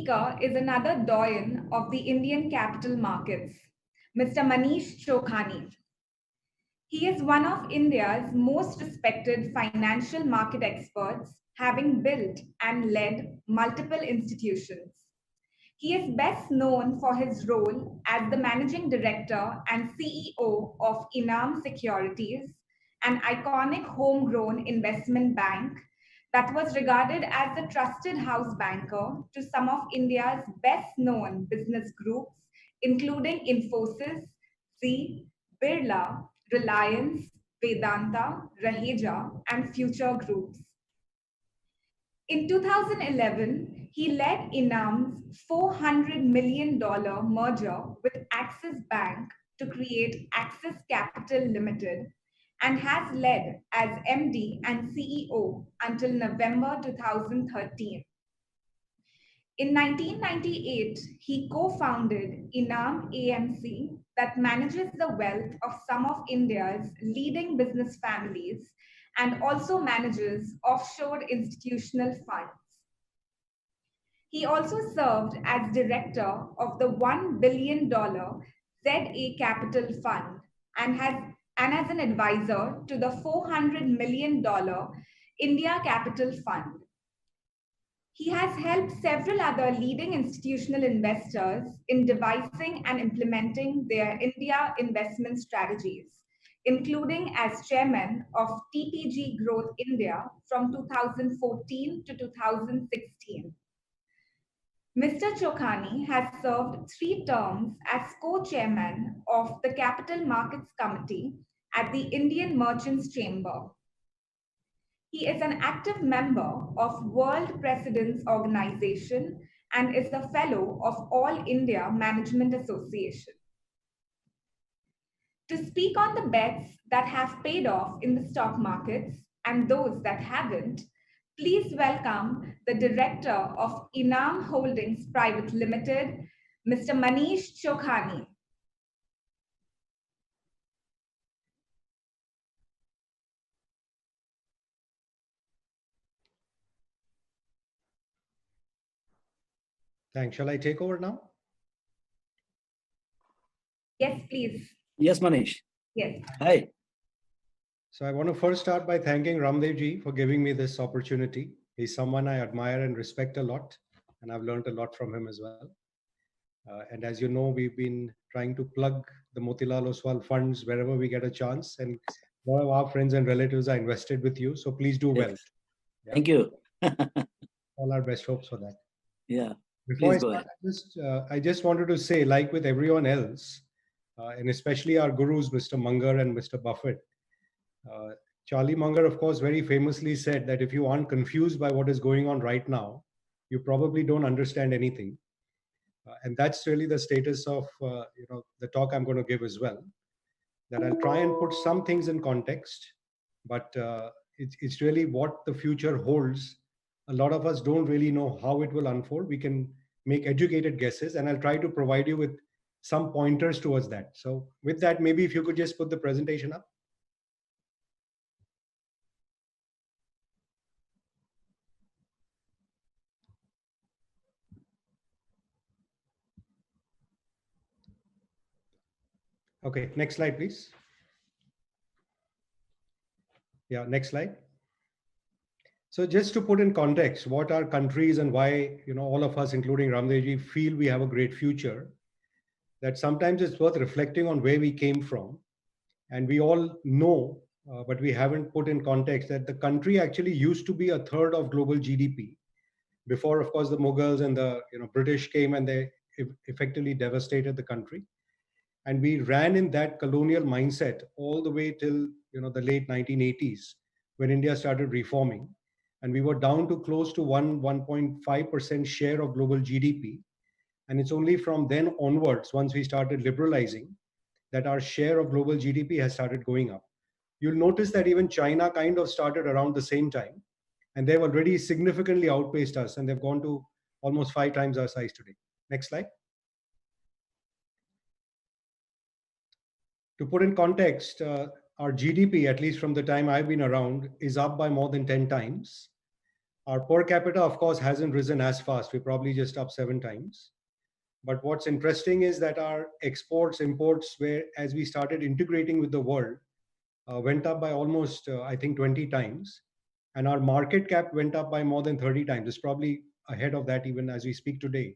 speaker is another doyen of the Indian capital markets, Mr. Manish Chokhani. He is one of India's most respected financial market experts, having built and led multiple institutions. He is best known for his role as the managing director and CEO of Inam Securities, an iconic homegrown investment bank that was regarded as the trusted house banker to some of India's best known business groups, including Infosys, Zee, Birla, Reliance, Vedanta, Raheja, and Future Groups. In 2011, he led Inam's $400 million merger with Axis Bank to create Axis Capital Limited and has led as MD and CEO until November 2013. In 1998, he co-founded Inam AMC that manages the wealth of some of India's leading business families and also manages offshore institutional funds. He also served as director of the $1 billion ZA Capital Fund and as an advisor to the $400 million India Capital Fund. He has helped several other leading institutional investors in devising and implementing their India investment strategies, including as chairman of TPG Growth India from 2014 to 2016. Mr. Chokhani has served 3 terms as co-chairman of the Capital Markets Committee at the Indian Merchants Chamber. He is an active member of World Presidents Organization and is a fellow of All India Management Association. To speak on the bets that have paid off in the stock markets and those that haven't, please welcome the Director of Inam Holdings Private Limited, Mr. Manish Chokhani. Thanks. Shall I take over now? Yes, please. Yes, Manish. Yes. Hi. So I want to first start by thanking Ramdevji for giving me this opportunity. He's someone I admire and respect a lot, and I've learned a lot from him as well. And as you know, we've been trying to plug the Motilal Oswal funds wherever we get a chance, and a lot of our friends and relatives are invested with you. So please do well. Yeah. Thank you. All our best hopes for that. Yeah. Before I start, I just wanted to say, like with everyone else, and especially our gurus, Mr. Munger and Mr. Buffett, Charlie Munger, of course, very famously said that if you aren't confused by what is going on right now, you probably don't understand anything. And that's really the status of the talk I'm going to give as well. That I'll try and put some things in context, but it's really what the future holds. A lot of us don't really know how it will unfold. We can make educated guesses, and I'll try to provide you with some pointers towards that. So with that, maybe if you could just put the presentation up. Okay, next slide, please. Yeah, next slide. So just to put in context what our country is and why, all of us, including Ramdevji, feel we have a great future, that sometimes it's worth reflecting on where we came from. And we all know, but we haven't put in context that the country actually used to be a third of global GDP before, of course, the Mughals and the British came and they effectively devastated the country. And we ran in that colonial mindset all the way till the late 1980s when India started reforming. And we were down to close to 1.5% share of global GDP. And it's only from then onwards, once we started liberalizing, that our share of global GDP has started going up. You'll notice that even China kind of started around the same time, and they've already significantly outpaced us, and they've gone to almost 5 times our size today. Next slide. To put in context, our GDP, at least from the time I've been around, is up by more than 10 times. Our per capita, of course, hasn't risen as fast. We're probably just up 7 times. But what's interesting is that our exports, imports, where as we started integrating with the world, went up by almost, I think, 20 times. And our market cap went up by more than 30 times. It's probably ahead of that even as we speak today.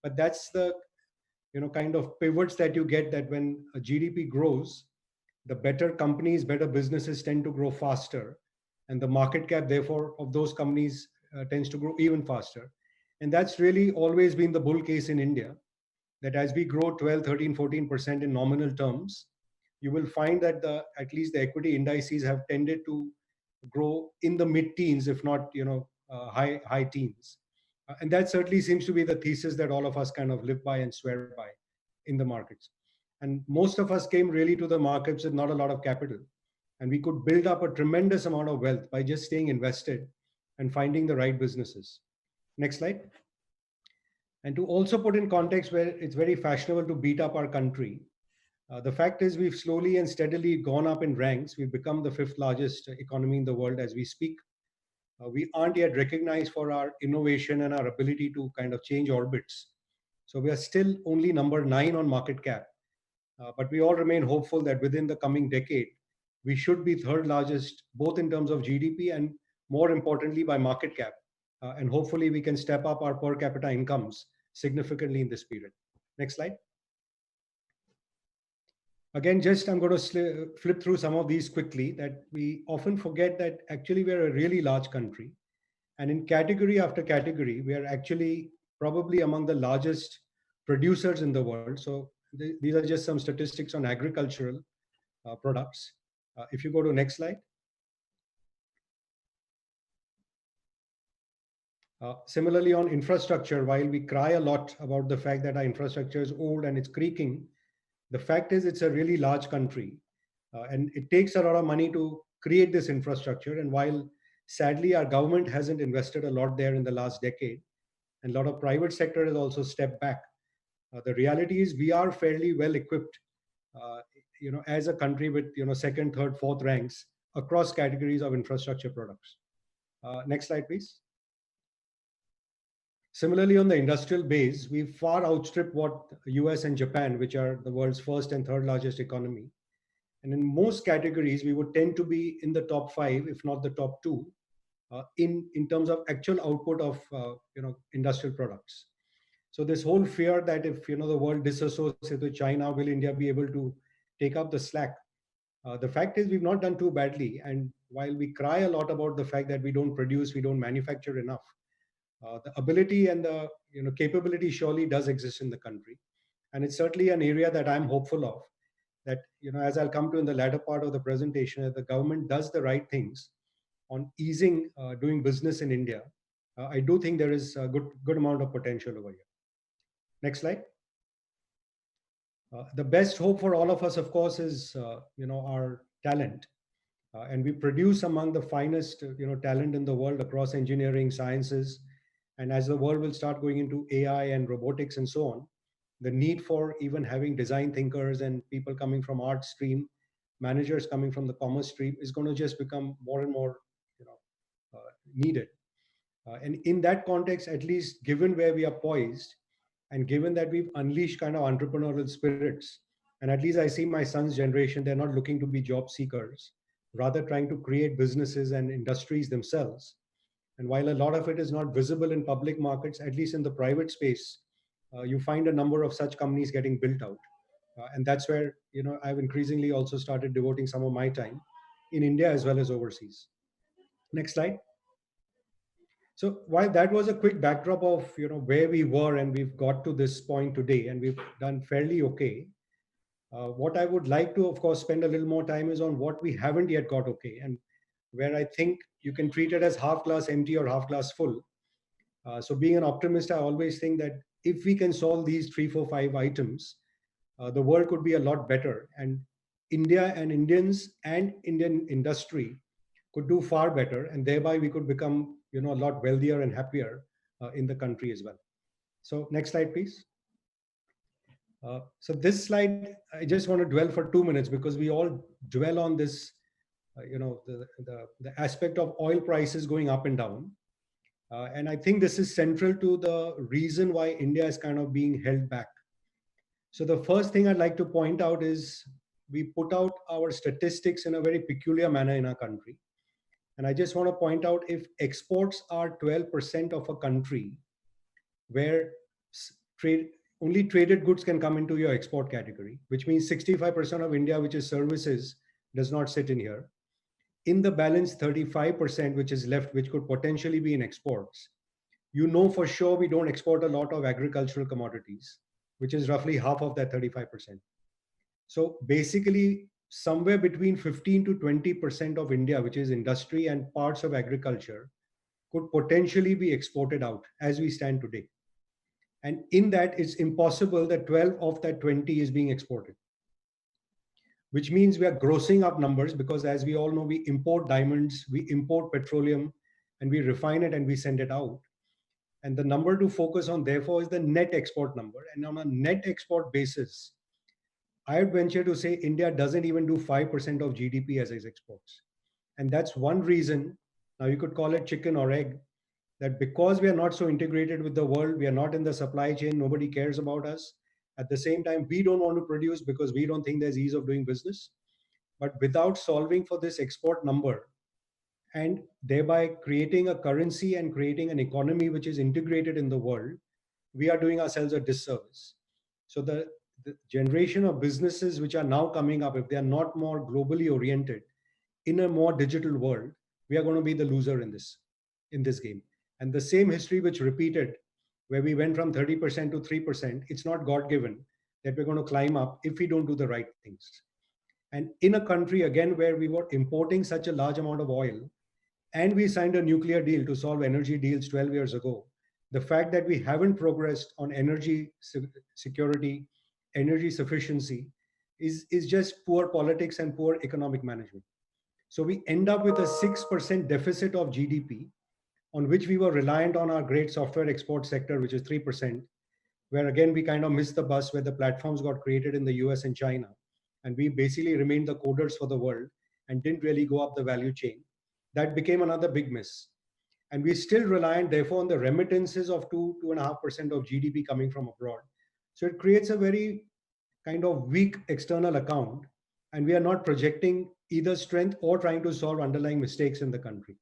But that's the kind of pivots that you get, that when a GDP grows, the better companies, better businesses tend to grow faster, and the market cap therefore of those companies tends to grow even faster. And that's really always been the bull case in India, that as we grow 12, 13, 14% in nominal terms, you will find that at least the equity indices have tended to grow in the mid teens, if not high teens. And that certainly seems to be the thesis that all of us kind of live by and swear by in the markets. And most of us came really to the markets with not a lot of capital, and we could build up a tremendous amount of wealth by just staying invested and finding the right businesses. Next slide. And to also put in context where it's very fashionable to beat up our country, the fact is we've slowly and steadily gone up in ranks. We've become the fifth largest economy in the world as we speak. We aren't yet recognized for our innovation and our ability to kind of change orbits. So we are still only number 9 on market cap. But we all remain hopeful that within the coming decade, we should be third largest, both in terms of GDP and more importantly by market cap. And hopefully we can step up our per capita incomes significantly in this period. Next slide. Again, just I'm going to flip through some of these quickly, that we often forget that actually we're a really large country. And in category after category, we are actually probably among the largest producers in the world. So these are just some statistics on agricultural products. If you go to next slide. Similarly, on infrastructure, while we cry a lot about the fact that our infrastructure is old and it's creaking, the fact is it's a really large country, and it takes a lot of money to create this infrastructure. And while sadly our government hasn't invested a lot there in the last decade, and a lot of private sector has also stepped back, the reality is we are fairly well equipped, as a country with second, third, fourth ranks across categories of infrastructure products. Next slide, please. Similarly, on the industrial base, we far outstrip what US and Japan, which are the world's first and third largest economy. And in most categories, we would tend to be in the top 5, if not the top 2, in terms of actual output of industrial products. So this whole fear that if the world disassociates with China, will India be able to take up the slack? The fact is we've not done too badly. And while we cry a lot about the fact that we don't produce, we don't manufacture enough, the ability and the capability surely does exist in the country. And it's certainly an area that I'm hopeful of, that as I'll come to in the latter part of the presentation, that the government does the right things on easing doing business in India. I do think there is a good amount of potential over here. Next slide. The best hope for all of us, of course, is our talent. And we produce among the finest talent in the world across engineering, sciences. And as the world will start going into AI and robotics and so on, the need for even having design thinkers and people coming from art stream, managers coming from the commerce stream, is going to just become more and more needed. And in that context, at least given where we are poised, and given that we've unleashed kind of entrepreneurial spirits, and at least I see my son's generation, they're not looking to be job seekers, rather trying to create businesses and industries themselves. And while a lot of it is not visible in public markets, at least in the private space, you find a number of such companies getting built out. And that's where I've increasingly also started devoting some of my time in India as well as overseas. Next slide. So while that was a quick backdrop of where we were and we've got to this point today and we've done fairly okay, what I would like to, of course, spend a little more time is on what we haven't yet got okay, and where I think you can treat it as half glass empty or half glass full. So being an optimist, I always think that if we can solve these 3, 4, 5 items, the world could be a lot better, and India and Indians and Indian industry could do far better, and thereby we could become a lot wealthier and happier in the country as well. So next slide, please. So this slide, I just want to dwell for 2 minutes because we all dwell on this, the aspect of oil prices going up and down. And I think this is central to the reason why India is kind of being held back. So the first thing I'd like to point out is we put out our statistics in a very peculiar manner in our country. And I just want to point out, if exports are 12% of a country, where trade only traded goods can come into your export category, which means 65% of India, which is services, does not sit in here. In the balance 35%, which is left, which could potentially be in exports, you know for sure we don't export a lot of agricultural commodities, which is roughly half of that 35%. So basically, somewhere between 15 to 20% of India, which is industry and parts of agriculture, could potentially be exported out as we stand today. And in that, it's impossible that 12 of that 20 is being exported, which means we are grossing up numbers, because as we all know, we import diamonds, we import petroleum, and we refine it and we send it out. And the number to focus on, therefore, is the net export number. And on a net export basis, I would venture to say India doesn't even do 5% of GDP as its exports. And that's one reason, now you could call it chicken or egg, that because we are not so integrated with the world, we are not in the supply chain, nobody cares about us. At the same time, we don't want to produce because we don't think there's ease of doing business. But without solving for this export number, and thereby creating a currency and creating an economy which is integrated in the world, we are doing ourselves a disservice. So the generation of businesses which are now coming up, if they are not more globally oriented in a more digital world, we are going to be the loser in this game. And the same history which repeated, where we went from 30% to 3%, it's not God given that we're going to climb up if we don't do the right things. And in a country, again, where we were importing such a large amount of oil, and we signed a nuclear deal to solve energy deals 12 years ago, the fact that we haven't progressed on energy security, energy sufficiency, is just poor politics and poor economic management. So we end up with a 6% deficit of GDP, on which we were reliant on our great software export sector, which is 3%, where again we kind of missed the bus, where the platforms got created in the US and China. And we basically remained the coders for the world and didn't really go up the value chain. That became another big miss. And we still reliant, therefore, on the remittances of 2.5% of GDP coming from abroad. So it creates a very kind of weak external account, and we are not projecting either strength or trying to solve underlying mistakes in the country.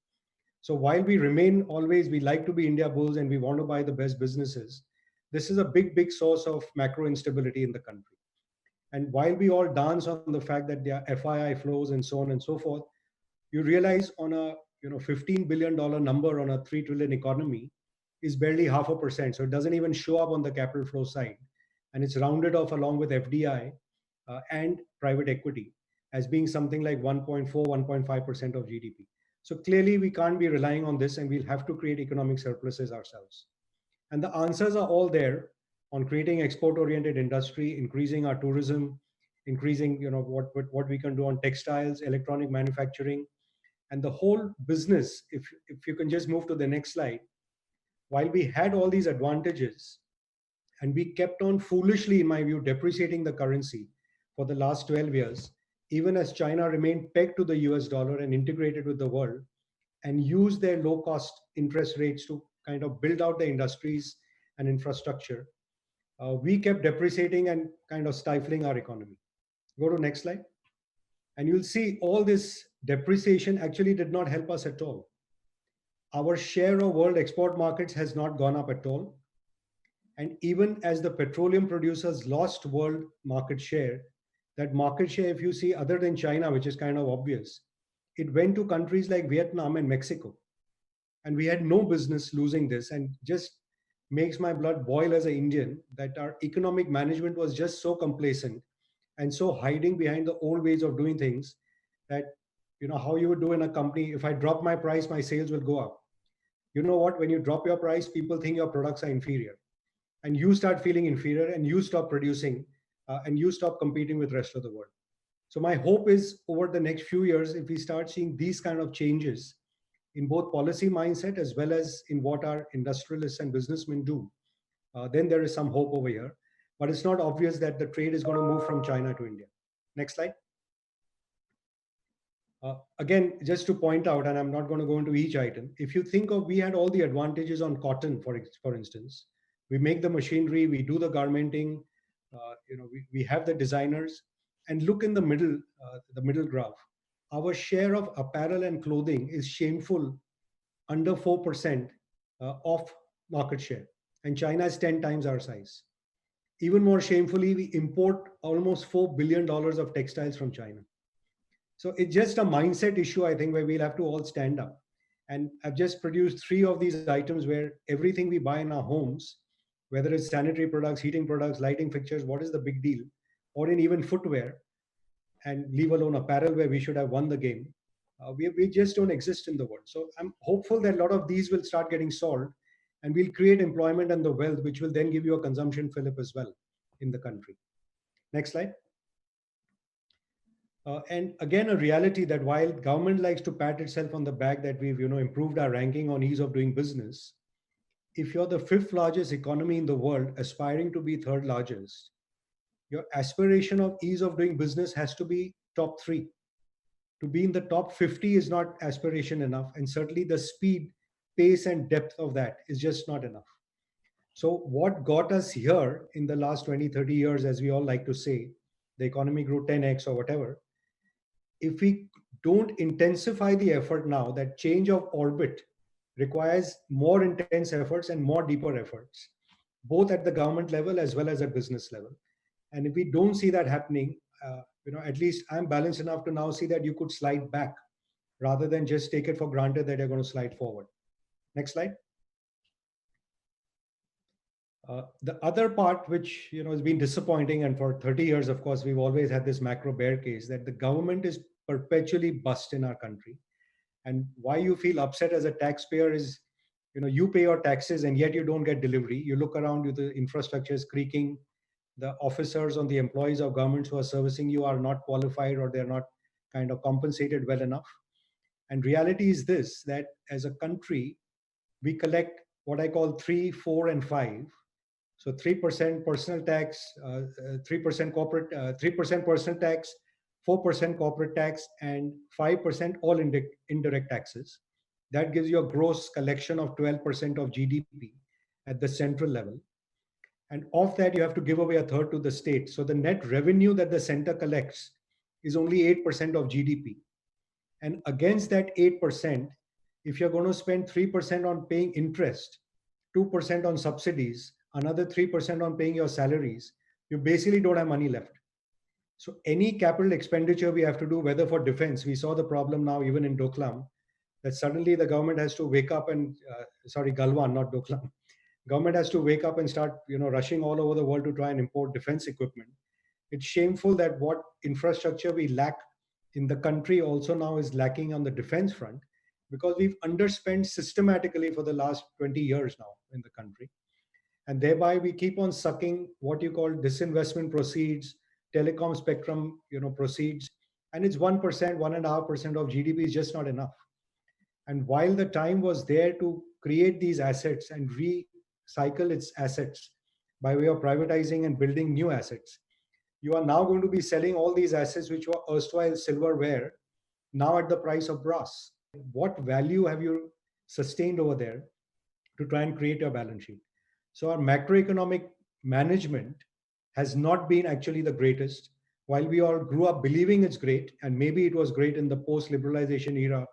So while we remain always, we like to be India bulls and we want to buy the best businesses, this is a big, big source of macro instability in the country. And while we all dance on the fact that there are FII flows and so on and so forth, you realize on a $15 billion number on a 3 trillion economy is barely 0.5%. So it doesn't even show up on the capital flow side. And it's rounded off along with FDI and private equity as being something like 1.4, 1.5% of GDP. So clearly we can't be relying on this, and we'll have to create economic surpluses ourselves. And the answers are all there on creating export-oriented industry, increasing our tourism, increasing what we can do on textiles, electronic manufacturing, and the whole business. If you can just move to the next slide, while we had all these advantages, and we kept on foolishly, in my view, depreciating the currency for the last 12 years, even as China remained pegged to the US dollar and integrated with the world, and used their low cost interest rates to kind of build out the industries and infrastructure, we kept depreciating and kind of stifling our economy. Go to next slide. And you'll see all this depreciation actually did not help us at all. Our share of world export markets has not gone up at all. And even as the petroleum producers lost world market share, that market share, if you see, other than China, which is kind of obvious, it went to countries like Vietnam and Mexico. And we had no business losing this, and just makes my blood boil as an Indian that our economic management was just so complacent and so hiding behind the old ways of doing things, that how you would do in a company, if I drop my price, my sales will go up. You know what? When you drop your price, people think your products are inferior, and you start feeling inferior, and you stop producing, and you stop competing with the rest of the world. So my hope is, over the next few years, if we start seeing these kind of changes in both policy mindset as well as in what our industrialists and businessmen do, then there is some hope over here. But it's not obvious that the trade is going to move from China to India. Next slide. Again, just to point out, and I'm not going to go into each item, if you think of, we had all the advantages on cotton, for instance. We make the machinery, we do the garmenting, we have the designers, and look in the middle graph. Our share of apparel and clothing is shameful, under 4% of market share. And China is 10 times our size. Even more shamefully, we import almost $4 billion of textiles from China. So it's just a mindset issue, I think, where we'll have to all stand up. And I've just produced 3 of these items where everything we buy in our homes, whether it's sanitary products, heating products, lighting fixtures, what is the big deal? Or in even footwear, and leave alone apparel where we should have won the game. We just don't exist in the world. So I'm hopeful that a lot of these will start getting solved and we'll create employment and the wealth, which will then give you a consumption fillip as well in the country. Next slide. And again, a reality that while government likes to pat itself on the back that we've improved our ranking on ease of doing business, if you're the 5th largest economy in the world, aspiring to be 3rd largest, your aspiration of ease of doing business has to be top 3. To be in the top 50 is not aspiration enough, and certainly the speed, pace, and depth of that is just not enough. So what got us here in the last 20, 30 years, as we all like to say, the economy grew 10x or whatever. If we don't intensify the effort now, that change of orbit requires more intense efforts and more deeper efforts, both at the government level as well as at business level. And if we don't see that happening, at least I'm balanced enough to now see that you could slide back rather than just take it for granted that you're going to slide forward. Next slide. The other part, which has been disappointing, and for 30 years, of course, we've always had this macro bear case that the government is perpetually bust in our country. And why you feel upset as a taxpayer is, you pay your taxes and yet you don't get delivery. You look around you, the infrastructure is creaking. The officers or the employees of governments who are servicing you are not qualified, or they're not kind of compensated well enough. And reality is this, that as a country, we collect what I call 3, 4, and 5. So 3% personal tax, 3% corporate, 3% personal tax, 4% corporate tax, and 5% all indirect taxes. That gives you a gross collection of 12% of GDP at the central level. And of that, you have to give away a third to the state. So the net revenue that the center collects is only 8% of GDP. And against that 8%, if you're going to spend 3% on paying interest, 2% on subsidies, another 3% on paying your salaries, you basically don't have money left. So any capital expenditure we have to do, whether for defense, we saw the problem now even in Doklam, that suddenly the government has to wake up and, Galwan, not Doklam. Government has to wake up and start, rushing all over the world to try and import defense equipment. It's shameful that what infrastructure we lack in the country also now is lacking on the defense front, because we've underspent systematically for the last 20 years now in the country. And thereby we keep on sucking what you call disinvestment proceeds, telecom spectrum, proceeds, and it's 1%, 1.5% of GDP is just not enough. And while the time was there to create these assets and recycle its assets by way of privatizing and building new assets, you are now going to be selling all these assets which were erstwhile silverware, now at the price of brass. What value have you sustained over there to try and create your balance sheet? So our macroeconomic management has not been actually the greatest. While we all grew up believing it's great, and maybe it was great in the post-liberalization era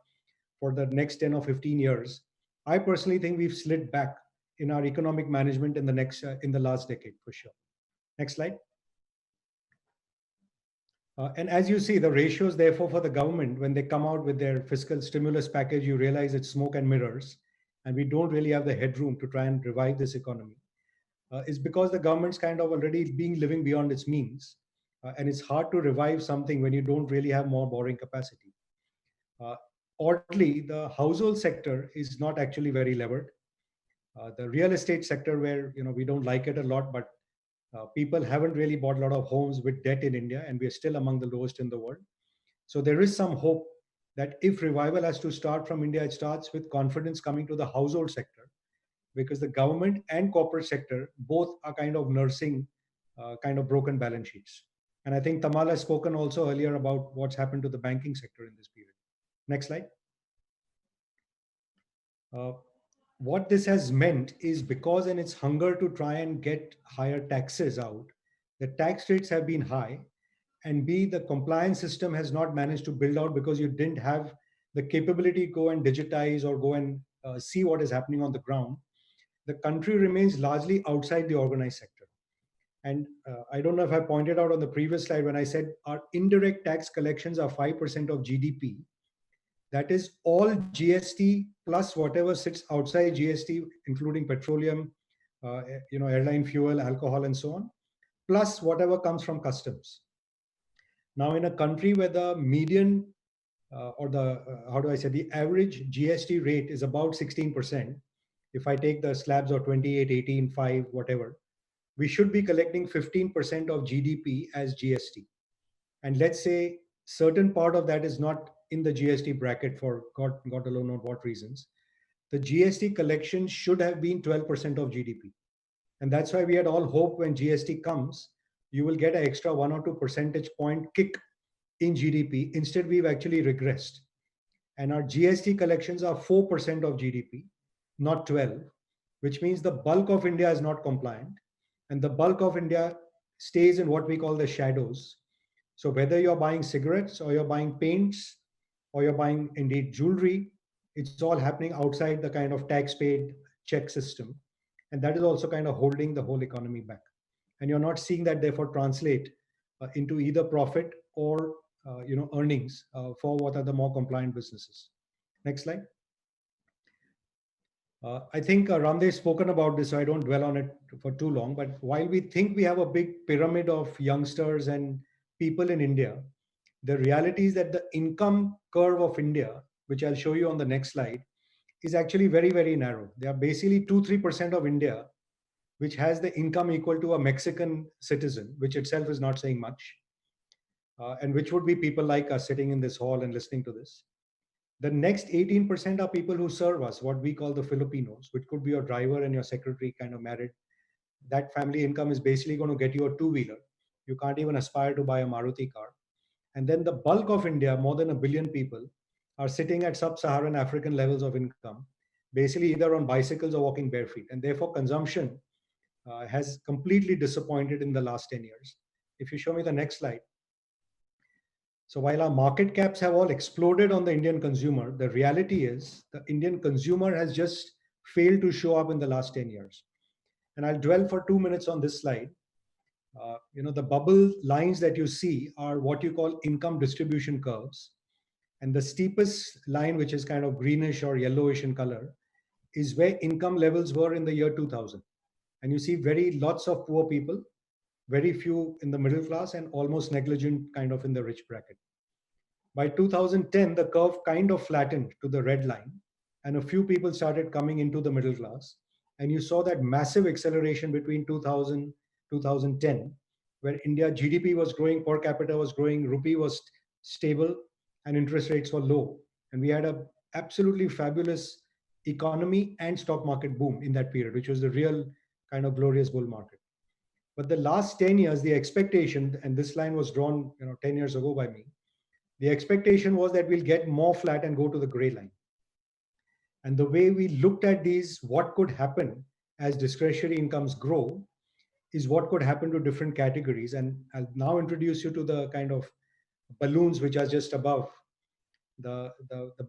for the next 10 or 15 years, I personally think we've slid back in our economic management in the last decade, for sure. Next slide. And as you see, the ratios, therefore, for the government, when they come out with their fiscal stimulus package, you realize it's smoke and mirrors, and we don't really have the headroom to try and revive this economy. It's because the government's kind of already living beyond its means, and it's hard to revive something when you don't really have more borrowing capacity. Oddly, the household sector is not actually very levered. The real estate sector, where we don't like it a lot, but people haven't really bought a lot of homes with debt in India, and we're still among the lowest in the world. So there is some hope that if revival has to start from India, it starts with confidence coming to the household sector, because the government and corporate sector both are kind of nursing kind of broken balance sheets. And I think Tamal has spoken also earlier about what's happened to the banking sector in this period. Next slide. Uh, what this has meant is because in its hunger to try and get higher taxes out, the tax rates have been high, and B, the compliance system has not managed to build out because you didn't have the capability to go and digitize or go and see what is happening on the ground. The country remains largely outside the organized sector. And I don't know if I pointed out on the previous slide when I said our indirect tax collections are 5% of GDP. That is all GST plus whatever sits outside GST, including petroleum, airline fuel, alcohol, and so on, plus whatever comes from customs. Now, in a country where the median or the how do I say the average GST rate is about 16%, if I take the slabs of 28, 18, 5, whatever, we should be collecting 15% of GDP as GST. And let's say certain part of that is not in the GST bracket for God alone knows what reasons. The GST collection should have been 12% of GDP. And that's why we had all hope when GST comes, you will get an extra 1 or 2 percentage point kick in GDP. Instead, we've actually regressed. And our GST collections are 4% of GDP, not 12, which means the bulk of India is not compliant. And the bulk of India stays in what we call the shadows. So whether you're buying cigarettes or you're buying paints or you're buying indeed jewelry, it's all happening outside the kind of tax paid check system. And that is also kind of holding the whole economy back. And you're not seeing that therefore translate into either profit or earnings for what are the more compliant businesses. Next slide. I think Ramdev spoken about this, so I don't dwell on it for too long. But while we think we have a big pyramid of youngsters and people in India, the reality is that the income curve of India, which I'll show you on the next slide, is actually very, very narrow. There are basically 2-3% of India which has the income equal to a Mexican citizen, which itself is not saying much, and which would be people like us sitting in this hall and listening to this. The next 18% are people who serve us, what we call the Filipinos, which could be your driver and your secretary kind of married. That family income is basically going to get you a two-wheeler. You can't even aspire to buy a Maruti car. And then the bulk of India, more than 1 billion people, are sitting at sub-Saharan African levels of income, basically either on bicycles or walking bare feet. And therefore, consumption has completely disappointed in the last 10 years. If you show me the next slide. So while our market caps have all exploded on the Indian consumer, the reality is the Indian consumer has just failed to show up in the last 10 years. And I'll dwell for 2 minutes on this slide. The bubble lines that you see are what you call income distribution curves. And the steepest line, which is kind of greenish or yellowish in color, is where income levels were in the year 2000. And you see lots of poor people, very few in the middle class, and almost negligent kind of in the rich bracket. By 2010, the curve kind of flattened to the red line, and a few people started coming into the middle class. And you saw that massive acceleration between 2000, 2010, where India GDP was growing, per capita was growing, rupee was stable, and interest rates were low. And we had a absolutely fabulous economy and stock market boom in that period, which was the real kind of glorious bull market. But the last 10 years, the expectation, and this line was drawn 10 years ago by me, the expectation was that we'll get more flat and go to the gray line. And the way we looked at these, what could happen as discretionary incomes grow, is what could happen to different categories. And I'll now introduce you to the kind of balloons which are just above. The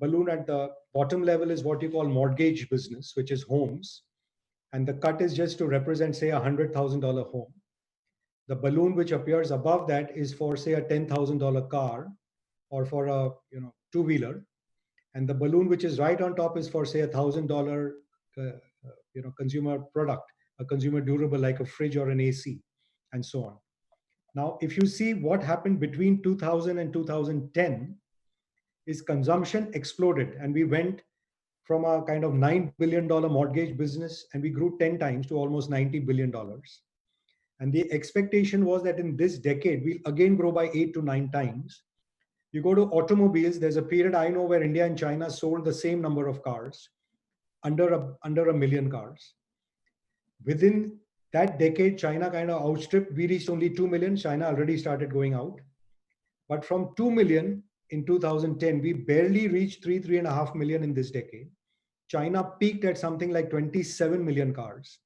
balloon at the bottom level is what you call mortgage business, which is homes. And the cut is just to represent, say, $100,000 home. The balloon which appears above that is for, say, a $10,000 car or for a two-wheeler. And the balloon which is right on top is for, say, $1,000 consumer product, a consumer durable like a fridge or an AC, and so on. Now, if you see what happened between 2000 and 2010, is consumption exploded, and we went from a kind of $9 billion mortgage business, and we grew 10 times to almost $90 billion. And the expectation was that in this decade, we'll again grow by 8 to 9 times. You go to automobiles, there's a period I know where India and China sold the same number of cars, under a million cars. Within that decade, China kind of outstripped. We reached only 2 million. China already started going out. But from 2 million, in 2010, we barely reached 3.5 million in this decade. China peaked at something like 27 million cars.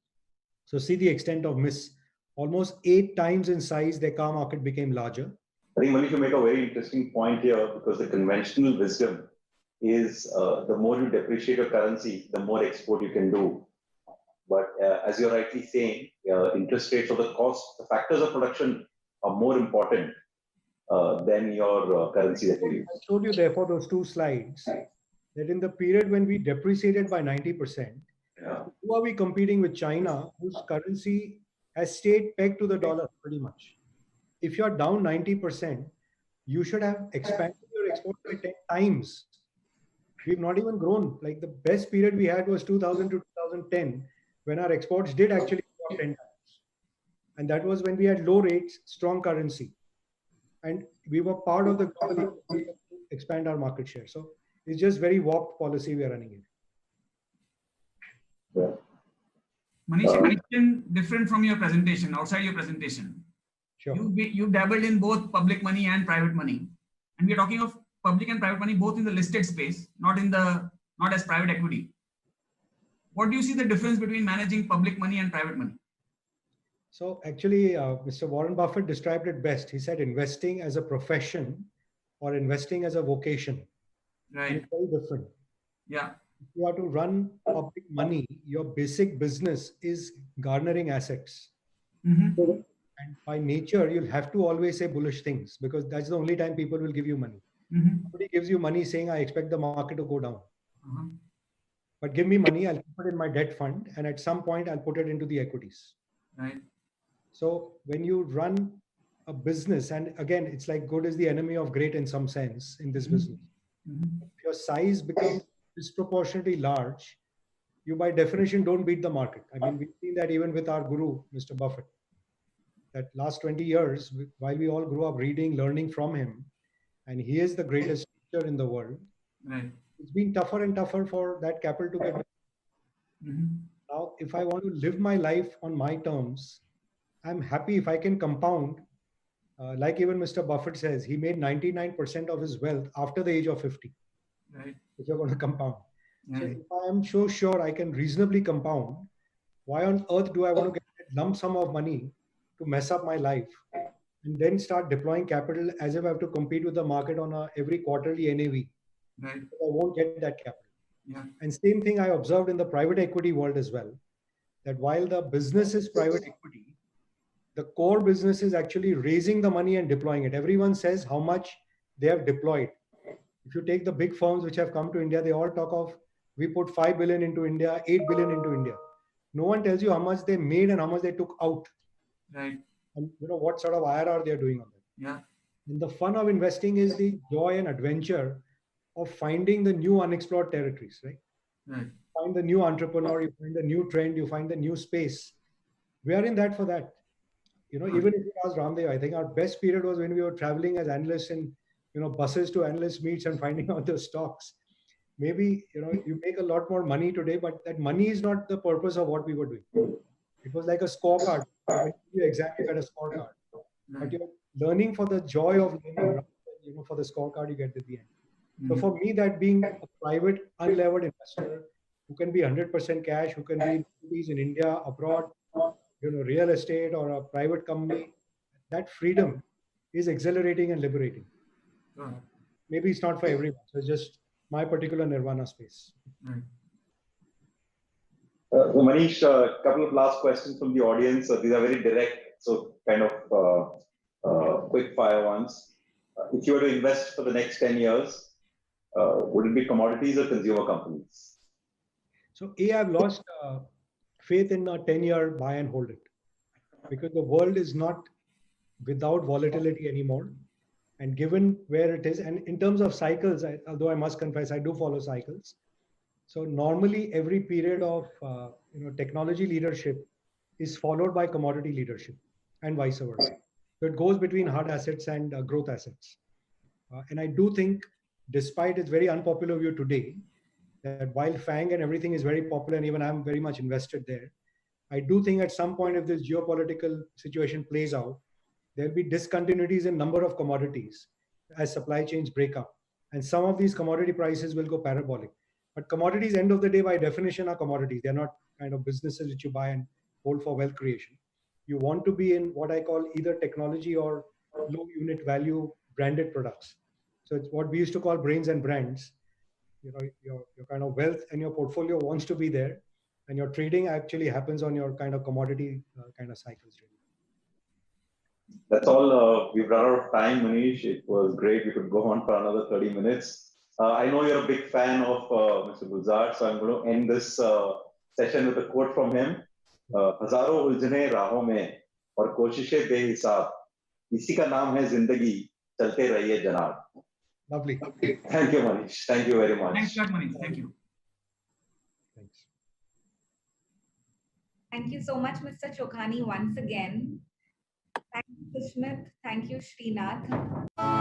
So see the extent of miss. Almost 8 times in size, their car market became larger. I think Manish, you make a very interesting point here, because the conventional wisdom is the more you depreciate your currency, the more export you can do. But as you're rightly saying, interest rates or the cost, the factors of production are more important than your currency that you use. I showed you therefore those 2 slides that in the period when we depreciated by 90%, who are we competing with? China, whose currency has stayed pegged to the dollar pretty much. If you're down 90%, you should have expanded your export by 10 times. We've not even grown. Like the best period we had was 2000 to 2010, when our exports did actually go up 10 times. And that was when we had low rates, strong currency. And we were part of the global economy to expand our market share. So it's just very warped policy we are running in. Yeah. Manish, a question different from your presentation, outside your presentation. Sure. You've dabbled in both public money and private money. And we're talking of public and private money both in the listed space, not as private equity. What do you see the difference between managing public money and private money? So actually, Mr. Warren Buffett described it best. He said investing as a profession or investing as a vocation. Right. And it's very different. Yeah. If you are to run public money, your basic business is garnering assets. Mm-hmm. And by nature, you'll have to always say bullish things, because that's the only time people will give you money. Mm-hmm. Nobody gives you money saying, I expect the market to go down. Uh-huh. But give me money, I'll keep it in my debt fund, and at some point, I'll put it into the equities. Right. So when you run a business, and again, it's like good is the enemy of great in some sense in this business. Mm-hmm. If your size becomes disproportionately large, you by definition don't beat the market. I mean, we've seen that even with our guru, Mr. Buffett, that last 20 years, while we all grew up reading, learning from him, and he is the greatest teacher in the world, Right. it's been tougher and tougher for that capital to get. Mm-hmm. Now, if I want to live my life on my terms, I'm happy if I can compound. Like even Mr. Buffett says, he made 99% of his wealth after the age of 50. Right. If you're going to compound. So Right. if I am so sure I can reasonably compound, why on earth do I want to get a lump sum of money to mess up my life and then start deploying capital as if I have to compete with the market on every quarterly NAV? Right. I won't get that capital. Yeah. And same thing I observed in the private equity world as well, that while the business is private equity, the core business is actually raising the money and deploying it. Everyone says how much they have deployed. If you take the big firms which have come to India, they all talk of, we put 5 billion into India, 8 billion into India. No one tells you how much they made and how much they took out. Right. And what sort of IRR they're doing on that. Yeah. And the fun of investing is the joy and adventure of finding the new unexplored territories, right? Right. Find the new entrepreneur, you find the new trend, you find the new space. We are in that for that. Even if you ask Ramdev, I think our best period was when we were traveling as analysts in, buses to analyst meets and finding out the stocks. Maybe, you make a lot more money today, but that money is not the purpose of what we were doing. It was like a scorecard. When you exam, you get a scorecard. But you're learning for the joy of learning, for the scorecard you get at the end. So for me, that being a private, unlevered investor who can be 100% cash, who can be in India, abroad, real estate or a private company, that freedom is exhilarating and liberating. Maybe it's not for everyone. So it's just my particular nirvana space. Right. Manish, a couple of last questions from the audience. These are very direct, so kind of quick fire ones. If you were to invest for the next 10 years, would it be commodities or consumer companies? So I've lost faith in a 10-year buy and hold it, because the world is not without volatility anymore. And given where it is, and in terms of cycles, although I must confess, I do follow cycles. So normally every period of technology leadership is followed by commodity leadership and vice versa. So it goes between hard assets and growth assets. And I do think, despite it's very unpopular view today, that while FANG and everything is very popular, and even I'm very much invested there, I do think at some point, if this geopolitical situation plays out, there'll be discontinuities in number of commodities. as supply chains break up. And some of these commodity prices will go parabolic. But commodities, end of the day, by definition, are commodities. They're not kind of businesses which you buy and hold for wealth creation. You want to be in what I call either technology or low unit value branded products. So it's what we used to call brains and brands. Your kind of wealth and your portfolio wants to be there, and your trading actually happens on your kind of commodity kind of cycles. Really. That's all. We've run out of time, Manish. It was great. We could go on for another 30 minutes. I know you're a big fan of Mr. Gulzar, so I'm going to end this session with a quote from him. हजारों उलझने राहों में और कोशिशें बेहिसाब, इसी का नाम है जिंदगी, चलते रहिए जनाब. Lovely. Thank you, Manish. Thank you very much. Thanks a lot, Manish. Thank you. Thanks. Thank you so much, Mr. Chokhani, once again. Thank you, Sushmit. Thank you, Srinath.